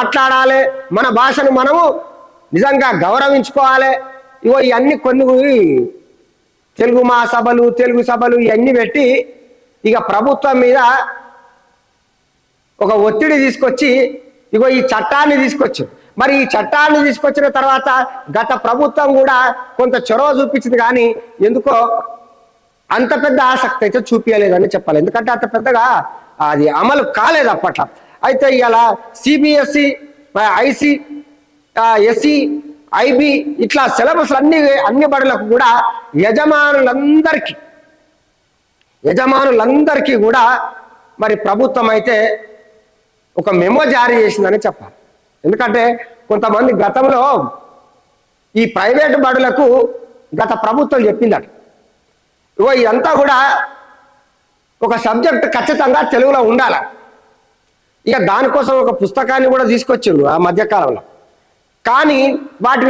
మాట్లాడాలి, మన భాషను మనము నిజంగా గౌరవించుకోవాలి. ఇగో ఇవన్నీ కొన్ని తెలుగు మహాసభలు, తెలుగు సభలు ఇవన్నీ పెట్టి ఇక ప్రభుత్వం మీద ఒక ఒత్తిడి తీసుకొచ్చి ఇగో ఈ చట్టాన్ని తీసుకొచ్చారు. మరి ఈ చట్టాన్ని తీసుకొచ్చిన తర్వాత గత ప్రభుత్వం కూడా కొంత చొరవ చూపించింది, కానీ ఎందుకో అంత పెద్ద ఆసక్తి అయితే చూపించలేదని చెప్పాలి. ఎందుకంటే అంత పెద్దగా అది అమలు కాలేదు అప్పట్లో. అయితే ఇలా సిబిఎస్ఈ, ఐసి, ఎస్ఈ, ఐబి ఇట్లా సిలబస్ అన్ని బడులకు కూడా యజమానులందరికీ కూడా మరి ప్రభుత్వం అయితే ఒక మెమో జారీ చేసిందని చెప్పాలి. ఎందుకంటే కొంతమంది గతంలో ఈ ప్రైవేటు బడులకు గత ప్రభుత్వం చెప్పిందట, ఇగో ఇదంతా కూడా ఒక సబ్జెక్ట్ ఖచ్చితంగా తెలుగులో ఉండాలి. ఇక దానికోసం ఒక పుస్తకాన్ని కూడా తీసుకొచ్చిండు ఆ మధ్యకాలంలో. కానీ వాటిని